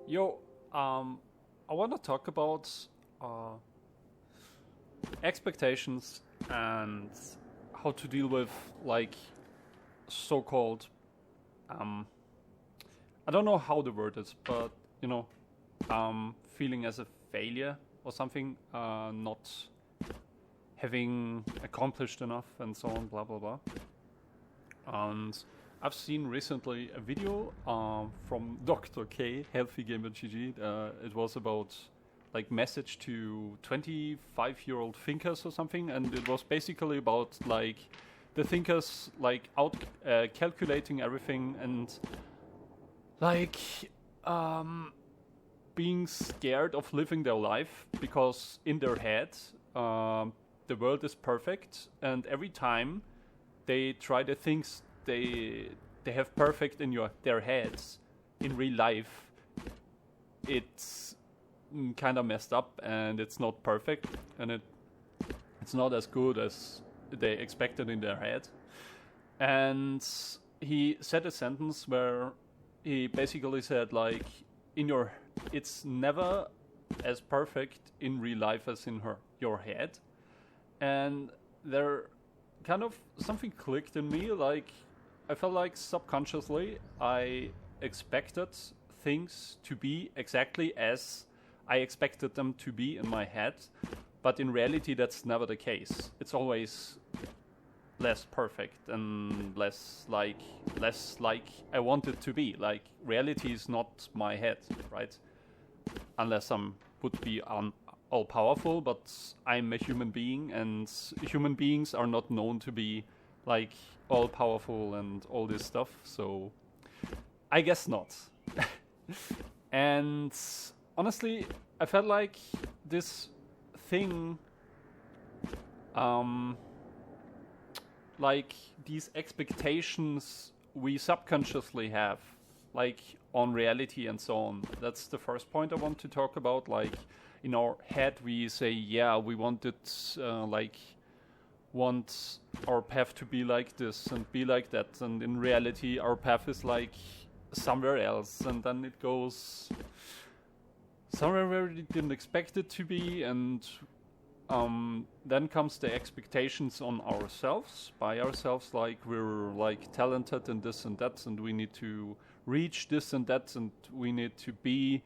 Yo, I want to talk about uh, expectations and how to deal with like so-called I don't know how the word is, but you know, feeling as a failure or something, not having accomplished enough and so on, blah blah blah. And I've seen recently a video from Dr. K, Healthy Gamer GG. It was about like message to 25-year-old thinkers or something, and it was basically about like the thinkers like out calculating everything and like being scared of living their life because in their head the world is perfect, and every time they try the things they have perfect in their heads in real life, it's kind of messed up and it's not perfect, and it's not as good as they expected in their head. And he said a sentence where he basically said like, in your it's never as perfect in real life as in your head. And there kind of something clicked in me. Like, I felt like subconsciously I expected things to be exactly as I expected them to be in my head, but in reality that's never the case. It's always less perfect and less like I want it to be. Like, reality is not my head, right? Unless I'm would be all powerful, but I'm a human being, and human beings are not known to be like all powerful and all this stuff. So I guess not. And honestly, I felt like this thing, like these expectations we subconsciously have, like on reality and so on. That's the first point I want to talk about. Like, in our head we say, yeah, we want it, want our path to be like this and be like that, and in reality our path is like somewhere else, and then it goes somewhere where we didn't expect it to be. And then comes the expectations on ourselves, by ourselves, like we're like talented in this and that, and we need to reach this and that, and we need to be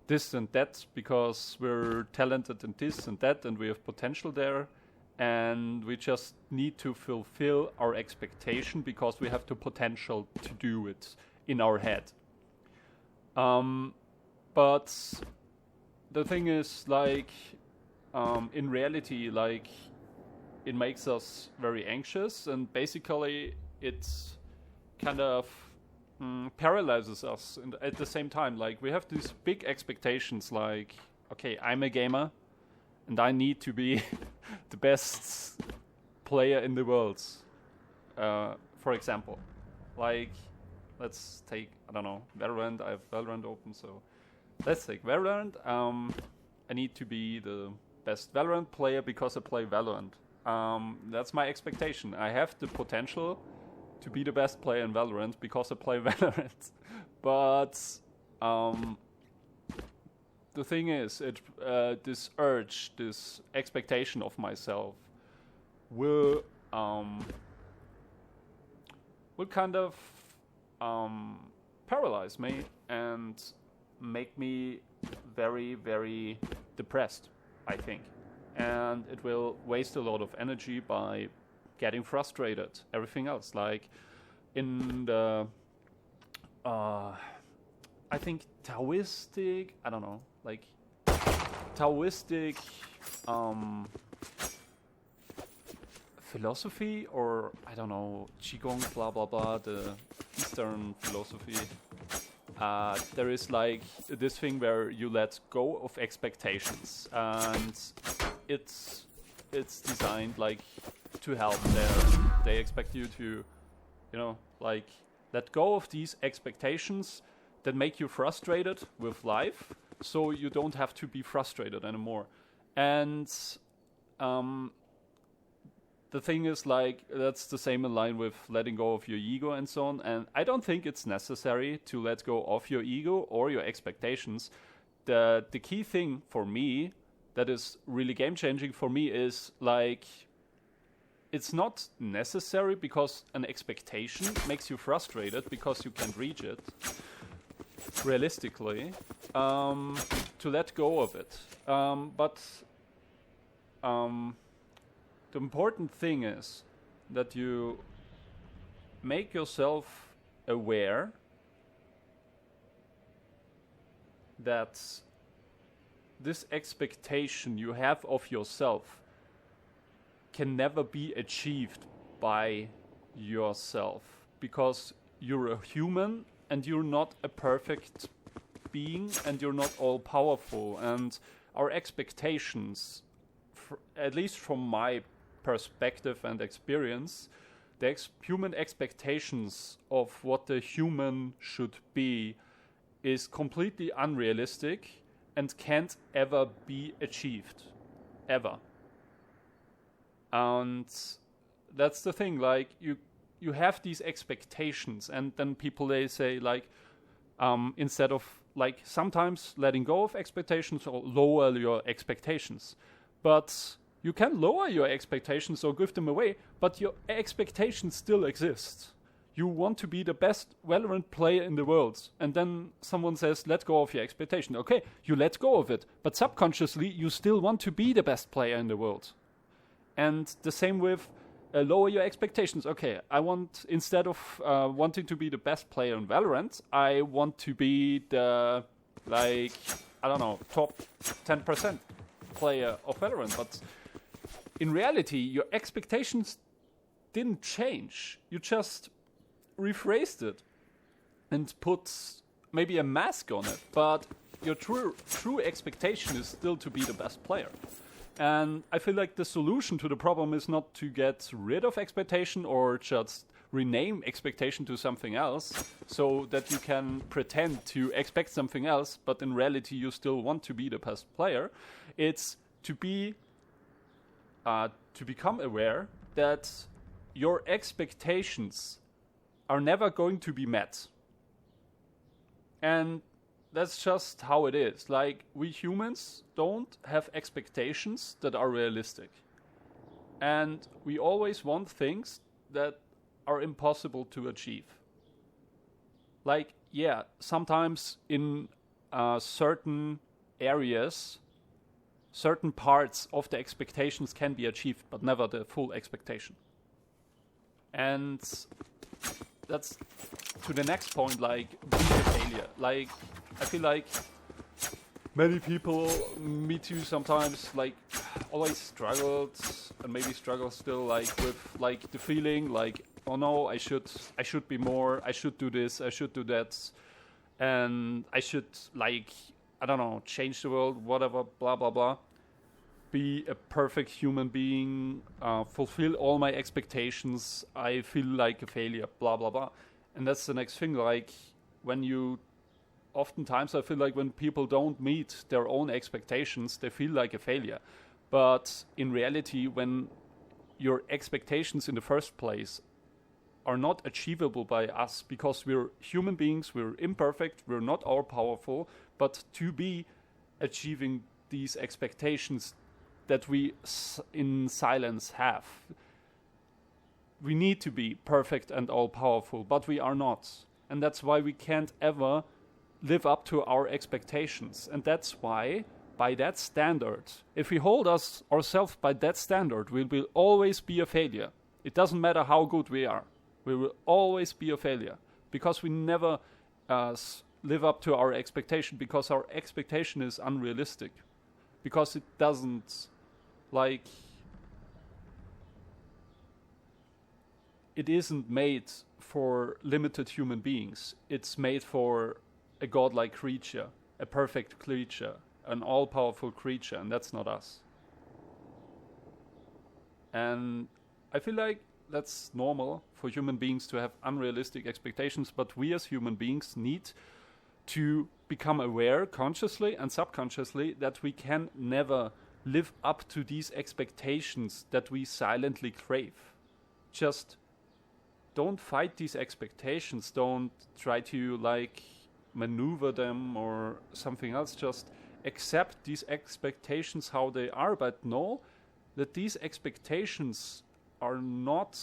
this and that because we're talented in this and that, and we have potential there, and we just need to fulfill our expectation because we have the potential to do it in our head. But the thing is, like, in reality, like, it makes us very anxious, and basically it's kind of paralyzes us at the same time. Like, we have these big expectations, like, okay, I'm a gamer and I need to be the best player in the world, for example. Like, let's take, I don't know, Valorant. I have Valorant open, so let's take Valorant. I need to be the best Valorant player because I play Valorant. That's my expectation. I have the potential to be the best player in Valorant because I play Valorant. But the thing is, this urge, this expectation of myself will kind of paralyze me and make me very, very depressed, I think. And it will waste a lot of energy by getting frustrated. Everything else, like in the I think Taoistic, I don't know, like Taoistic philosophy, or I don't know, Qigong, blah blah blah, the Eastern philosophy. There is like this thing where you let go of expectations, and it's designed like to help there. They expect you to, like, let go of these expectations that make you frustrated with life, so you don't have to be frustrated anymore. And the the thing is, like, that's the same in line with letting go of your ego and so on. And I don't think it's necessary to let go of your ego or your expectations. The key thing for me that is really game changing for me is, like, it's not necessary, because an expectation makes you frustrated because you can't reach it realistically, to let go of it. But the important thing is that you make yourself aware that this expectation you have of yourself can never be achieved by yourself, because you're a human and you're not a perfect being and you're not all powerful. And our expectations, at least from my perspective and experience, the human expectations of what the human should be is completely unrealistic and can't ever be achieved, ever. And that's the thing, like, you have these expectations, and then people, they say, like, instead of, like, sometimes letting go of expectations, or lower your expectations. But you can lower your expectations or give them away, but your expectations still exist. You want to be the best Valorant player in the world, and then someone says, let go of your expectation. Okay, you let go of it, but subconsciously you still want to be the best player in the world. And the same with lower your expectations. Okay, I want, instead of wanting to be the best player in Valorant, I want to be the, like, I don't know, top 10% player of Valorant. But in reality, your expectations didn't change. You just rephrased it and put maybe a mask on it. But your true expectation is still to be the best player. And I feel like the solution to the problem is not to get rid of expectation or just rename expectation to something else, so that you can pretend to expect something else, but in reality you still want to be the best player. It's to become aware that your expectations are never going to be met. And that's just how it is. Like, we humans don't have expectations that are realistic. And we always want things that are impossible to achieve. Like, yeah, sometimes in certain areas, certain parts of the expectations can be achieved, but never the full expectation. And that's to the next point, like, being a failure. Like, I feel like many people, me too sometimes, like, always struggled, and maybe struggle still, like, with, like, the feeling, like, oh no, I should be more, I should do this, I should do that, and I should, like, I don't know, change the world, whatever, blah, blah, blah. Be a perfect human being, fulfill all my expectations, I feel like a failure, blah, blah, blah. And that's the next thing, like, when you... Oftentimes I feel like when people don't meet their own expectations, they feel like a failure. But in reality, when your expectations in the first place are not achievable by us, because we're human beings, we're imperfect, we're not all powerful, but to be achieving these expectations that we in silence have, we need to be perfect and all powerful, but we are not. And that's why we can't ever live up to our expectations. And that's why, by that standard, if we hold ourselves by that standard, we will always be a failure. It doesn't matter how good we are. We will always be a failure, because we never live up to our expectation, because our expectation is unrealistic, because it doesn't, like, it isn't made for limited human beings. It's made for a godlike creature, a perfect creature, an all-powerful creature, and that's not us. And I feel like that's normal for human beings to have unrealistic expectations, but we as human beings need to become aware, consciously and subconsciously, that we can never live up to these expectations that we silently crave. Just don't fight these expectations. Don't try to like maneuver them or something else. Just accept these expectations how they are, but know that these expectations are not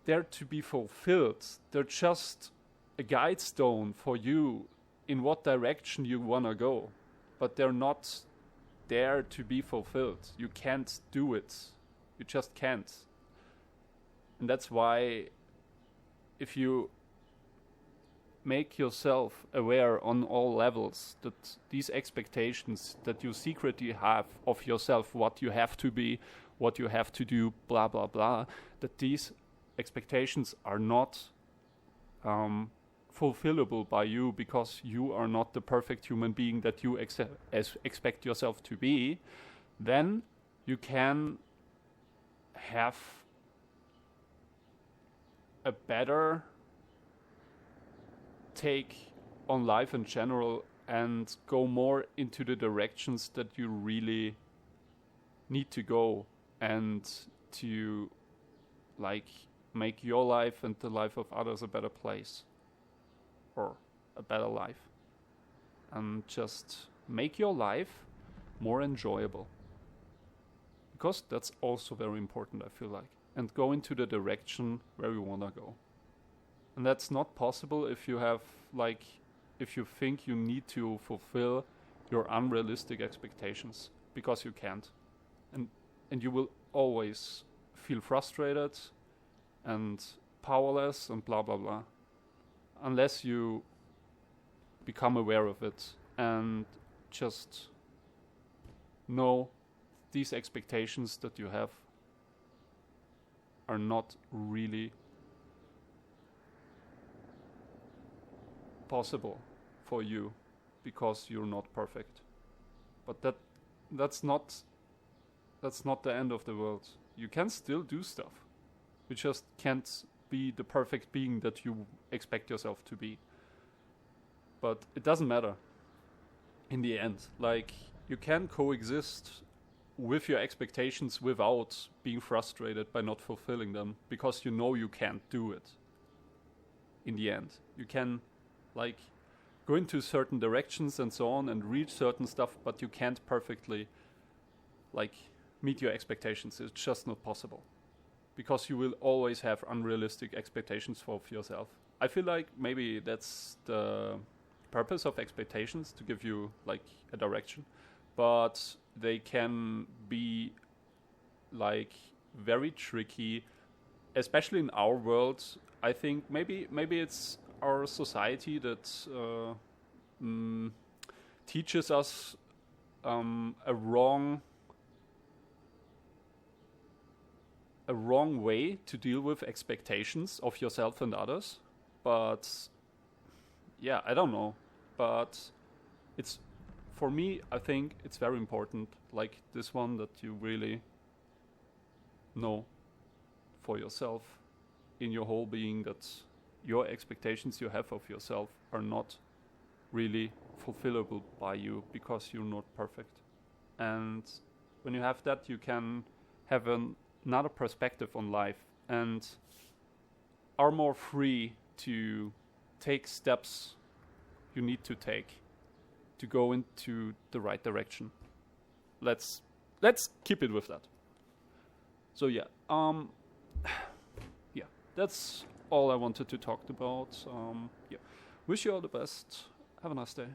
there to be fulfilled. They're just a guide stone for you in what direction you want to go, but they're not there to be fulfilled. You can't do it. You just can't. And that's why if you make yourself aware on all levels that these expectations that you secretly have of yourself, what you have to be, what you have to do, blah, blah, blah, that these expectations are not fulfillable by you because you are not the perfect human being that you expect yourself to be, then you can have a better take on life in general and go more into the directions that you really need to go and to like make your life and the life of others a better place or a better life, and just make your life more enjoyable, because that's also very important, I feel like, and go into the direction where you want to go. And that's not possible if you have like if you think you need to fulfill your unrealistic expectations, because you can't, and you will always feel frustrated and powerless and blah blah blah, unless you become aware of it and just know these expectations that you have are not really possible for you because you're not perfect. But that's not the end of the world. You can still do stuff. You just can't be the perfect being that you expect yourself to be. But it doesn't matter in the end. Like, you can coexist with your expectations without being frustrated by not fulfilling them, because you know you can't do it. In the end, you can like go into certain directions and so on and reach certain stuff, but you can't perfectly like meet your expectations. It's just not possible, because you will always have unrealistic expectations for yourself. I feel like maybe that's the purpose of expectations, to give you like a direction, but they can be like very tricky, especially in our world. I think maybe it's our society that teaches us a wrong way to deal with expectations of yourself and others. But yeah, I don't know. But it's, for me, I think it's very important, like this one, that you really know for yourself in your whole being that your expectations you have of yourself are not really fulfillable by you, because you're not perfect. And when you have that, you can have another perspective on life and are more free to take steps you need to take to go into the right direction. Let's keep it with that. So yeah, that's all I wanted to talk about. Wish you all the best. Have a nice day.